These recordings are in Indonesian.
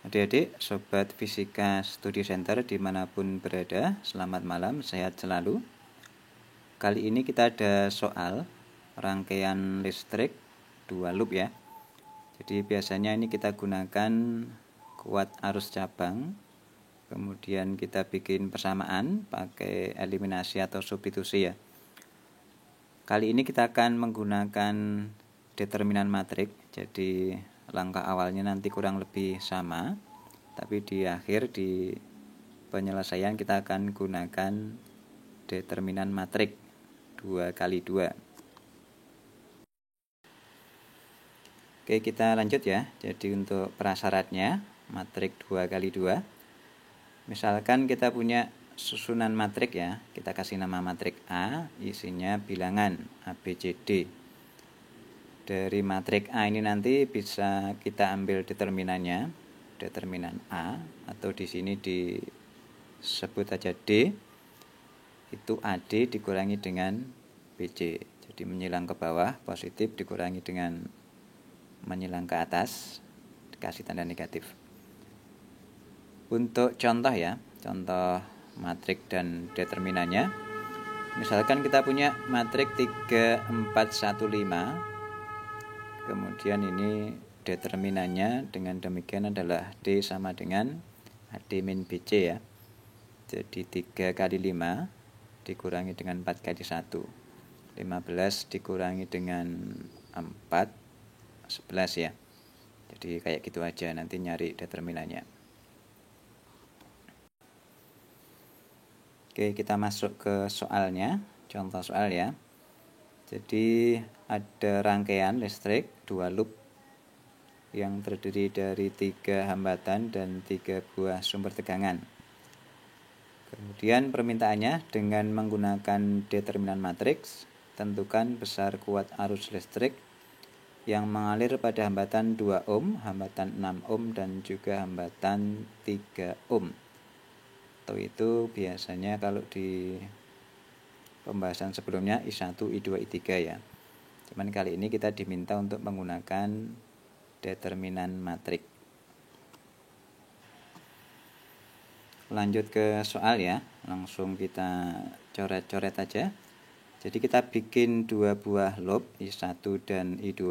Adik-adik, Sobat Fisika Study Center dimanapun berada, selamat malam, sehat selalu. Kali ini kita ada soal rangkaian listrik 2 loop ya. Jadi biasanya ini kita gunakan kuat arus cabang, kemudian kita bikin persamaan pakai eliminasi atau substitusi ya. Kali ini kita akan menggunakan determinan matrik, jadi langkah awalnya nanti kurang lebih sama, tapi di akhir di penyelesaian kita akan gunakan determinan matrik 2x2. Oke, kita lanjut ya. Jadi untuk prasyaratnya matrik 2x2, misalkan kita punya susunan matrik ya, kita kasih nama matrik A, isinya bilangan A, B, C, D. Dari matrik A ini nanti bisa kita ambil determinannya, determinan A, atau di sini disebut aja D, itu AD dikurangi dengan BC. Jadi menyilang ke bawah positif dikurangi dengan menyilang ke atas, dikasih tanda negatif. Untuk contoh ya, contoh matrik dan determinannya, misalkan kita punya matrik 3, 4, 1, 5, kemudian ini determinannya dengan demikian adalah D sama dengan AD min BC ya. Jadi 3 kali 5 dikurangi dengan 4 kali 1. 15 dikurangi dengan 4, 11 ya. Jadi kayak gitu aja, nanti nyari determinannya. Oke, kita masuk ke soalnya, contoh soal ya. Jadi ada rangkaian listrik 2 loop yang terdiri dari 3 hambatan dan 3 buah sumber tegangan. Kemudian permintaannya dengan menggunakan determinan matriks, tentukan besar kuat arus listrik yang mengalir pada hambatan 2 ohm, hambatan 6 ohm, dan juga hambatan 3 ohm. Atau itu biasanya kalau di pembahasan sebelumnya I1, I2, I3 ya. Cuman kali ini kita diminta untuk menggunakan determinan matrik. Lanjut ke soal ya, langsung kita coret-coret aja. Jadi kita bikin 2 buah loop I1 dan I2.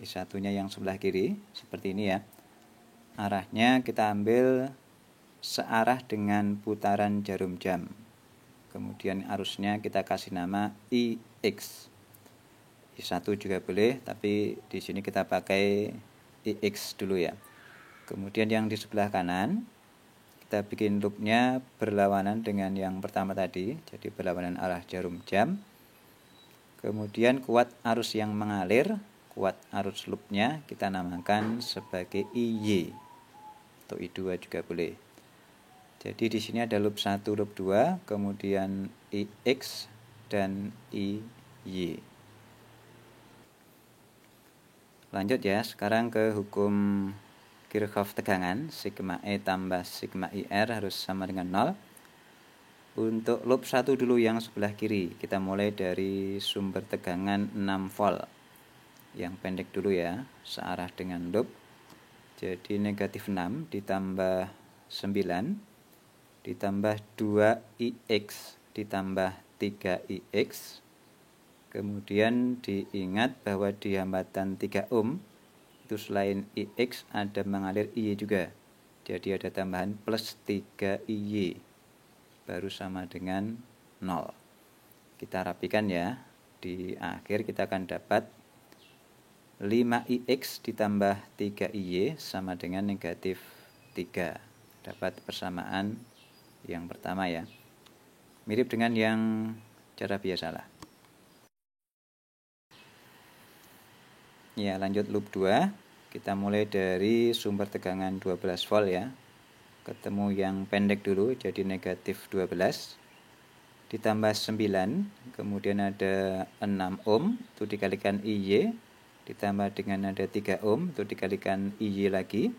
I1-nya yang sebelah kiri seperti ini ya. Arahnya kita ambil searah dengan putaran jarum jam. Kemudian arusnya kita kasih nama IX. I1 juga boleh, tapi di sini kita pakai IX dulu ya. Kemudian yang di sebelah kanan kita bikin loopnya berlawanan dengan yang pertama tadi, jadi berlawanan arah jarum jam. Kemudian kuat arus yang mengalir, kuat arus loopnya kita namakan sebagai IY atau I2 juga boleh. Jadi di sini ada loop 1, loop 2, kemudian IX dan IY. Lanjut ya, sekarang ke hukum Kirchhoff tegangan, sigma E tambah sigma IR harus sama dengan 0. Untuk loop 1 dulu yang sebelah kiri, kita mulai dari sumber tegangan 6 volt. Yang pendek dulu ya, searah dengan loop. Jadi negatif 6 ditambah 9 ditambah 2IX ditambah 3IX. Kemudian diingat bahwa di hambatan 3 ohm itu selain IX ada mengalir IY juga. Jadi ada tambahan plus 3IY baru sama dengan 0. Kita rapikan ya. Di akhir kita akan dapat 5IX ditambah 3IY sama dengan negatif 3. Dapat persamaan yang pertama ya. Mirip dengan yang cara biasa lah. Ya, lanjut loop 2. Kita mulai dari sumber tegangan 12 volt ya. Ketemu yang pendek dulu, jadi negatif 12. Ditambah 9, kemudian ada 6 ohm, itu dikalikan IY. Ditambah dengan ada 3 ohm, itu dikalikan IY lagi.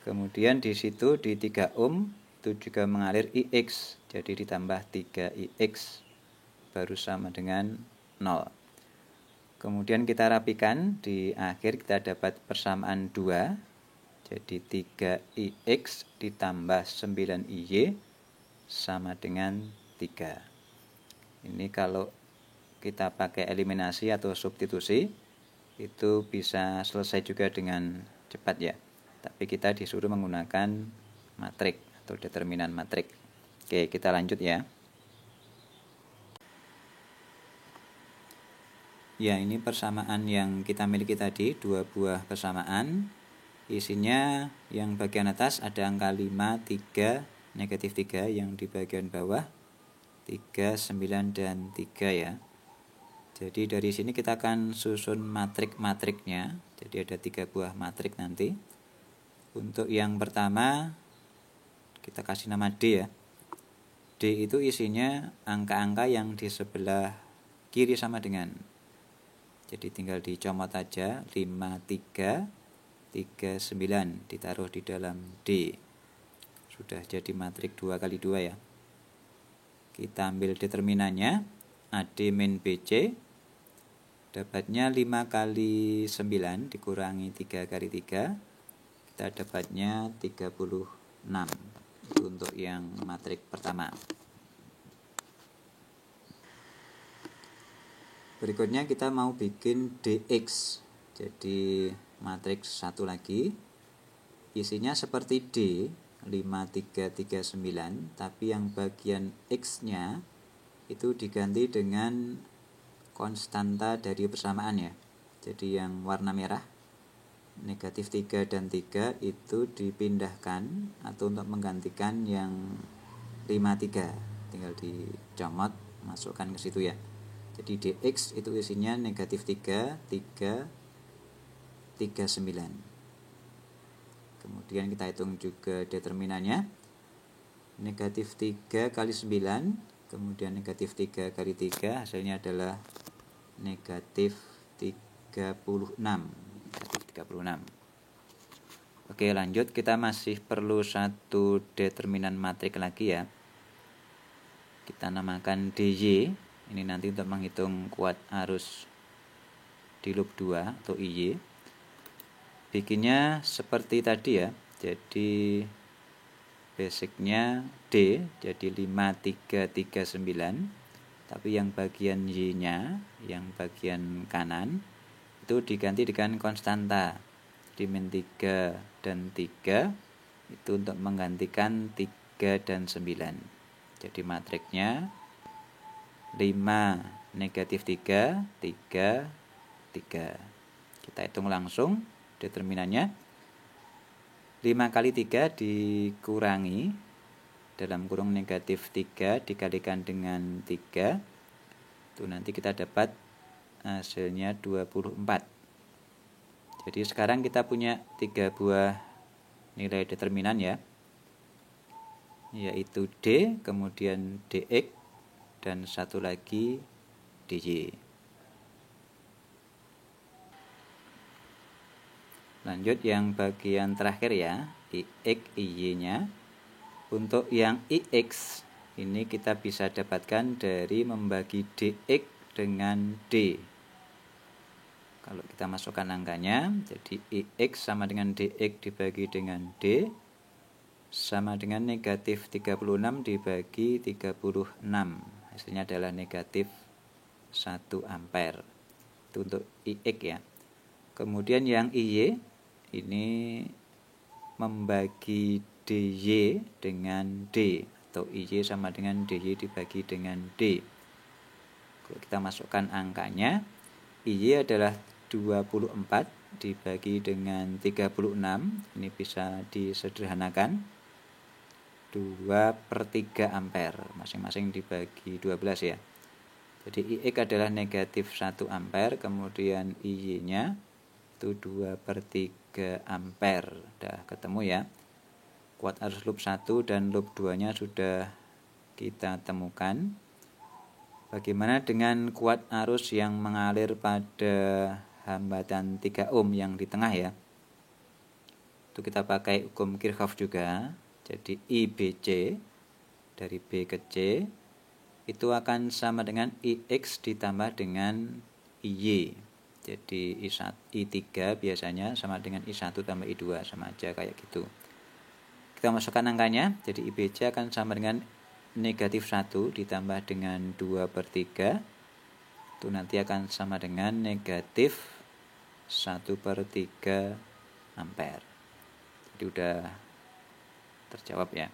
Kemudian di situ di 3 ohm, itu juga mengalir IX, jadi ditambah 3IX, baru sama dengan 0. Kemudian kita rapikan, di akhir kita dapat persamaan 2, Jadi 3IX ditambah 9IY sama dengan 3. Ini kalau kita pakai eliminasi atau substitusi itu bisa selesai juga dengan cepat ya. Tapi kita disuruh menggunakan matrik atau determinan matrik. Oke, kita lanjut ya. Ya, ini persamaan yang kita miliki tadi, 2 buah persamaan. Isinya yang bagian atas ada angka 5, 3, negatif 3, yang di bagian bawah 3, 9, dan 3 ya. Jadi dari sini kita akan susun matrik-matriknya. Jadi ada 3 buah matrik nanti. Untuk yang pertama kita kasih nama D ya. D itu isinya angka-angka yang di sebelah kiri sama dengan. Jadi tinggal dicomot aja 5, 3, 3, 9 ditaruh di dalam D. Sudah jadi matrik 2 kali 2 ya. Kita ambil determinannya AD min BC. Dapatnya 5 kali 9 dikurangi 3 kali 3. Kita dapatnya 36. Itu untuk yang matrik pertama. Berikutnya kita mau bikin DX. Jadi matriks satu lagi. Isinya seperti D, 5, 3, 3, 9. Tapi yang bagian X-nya itu diganti dengan konstanta dari persamaan ya. Jadi yang warna merah negatif 3 dan 3 itu dipindahkan atau untuk menggantikan yang 5, 3 tinggal dicomot masukkan ke situ ya. Jadi dx itu isinya negatif 3, 3, 3, 9. Kemudian kita hitung juga determinannya. Negatif 3 kali 9, kemudian negatif 3 kali 3, hasilnya adalah negatif 36. Oke, lanjut, kita masih perlu satu determinan matrik lagi ya. Kita namakan DJ. Ini nanti untuk menghitung kuat arus di loop 2 atau IY. Bikinnya seperti tadi ya. Jadi basicnya D, jadi 5, 3, 3, 9. Tapi yang bagian Y-nya, yang bagian kanan, itu diganti dengan konstanta. Di min 3 dan 3 itu untuk menggantikan 3 dan 9. Jadi matriknya 5, negatif 3, 3, 3. Kita hitung langsung determinannya. 5 kali 3 dikurangi dalam kurung negatif 3 dikalikan dengan 3. Itu nanti kita dapat hasilnya 24. Jadi sekarang kita punya 3 buah nilai determinan ya. Yaitu D, kemudian DX, dan satu lagi DJ. Lanjut yang bagian terakhir ya, IX, IY-nya. Untuk yang IX ini kita bisa dapatkan dari membagi DX dengan D. Kalau kita masukkan angkanya, jadi IX sama dengan DX dibagi dengan D sama dengan negatif 36 dibagi 36. Hasilnya adalah negatif 1 ampere. Itu untuk IX ya. Kemudian yang IY ini membagi DY dengan D, atau IY sama dengan DY dibagi dengan D. Kalau kita masukkan angkanya, IY adalah 24 dibagi dengan 36. Ini bisa disederhanakan. 2/3 ampere, masing-masing dibagi 12 ya. Jadi IX adalah negatif 1 ampere, kemudian IY-nya itu 2/3 ampere. Udah ketemu ya. Kuat arus loop 1 dan loop 2-nya sudah kita temukan. Bagaimana dengan kuat arus yang mengalir pada hambatan 3 ohm yang di tengah ya? Itu kita pakai hukum Kirchhoff juga. Jadi IBC dari B ke C itu akan sama dengan IX ditambah dengan IY. Jadi I3 biasanya sama dengan I1 tambah I2, sama aja kayak gitu. Kita masukkan angkanya, jadi IBC akan sama dengan negatif 1 ditambah dengan 2/3, itu nanti akan sama dengan negatif 1/3 ampere. Jadi udah terjawab ya.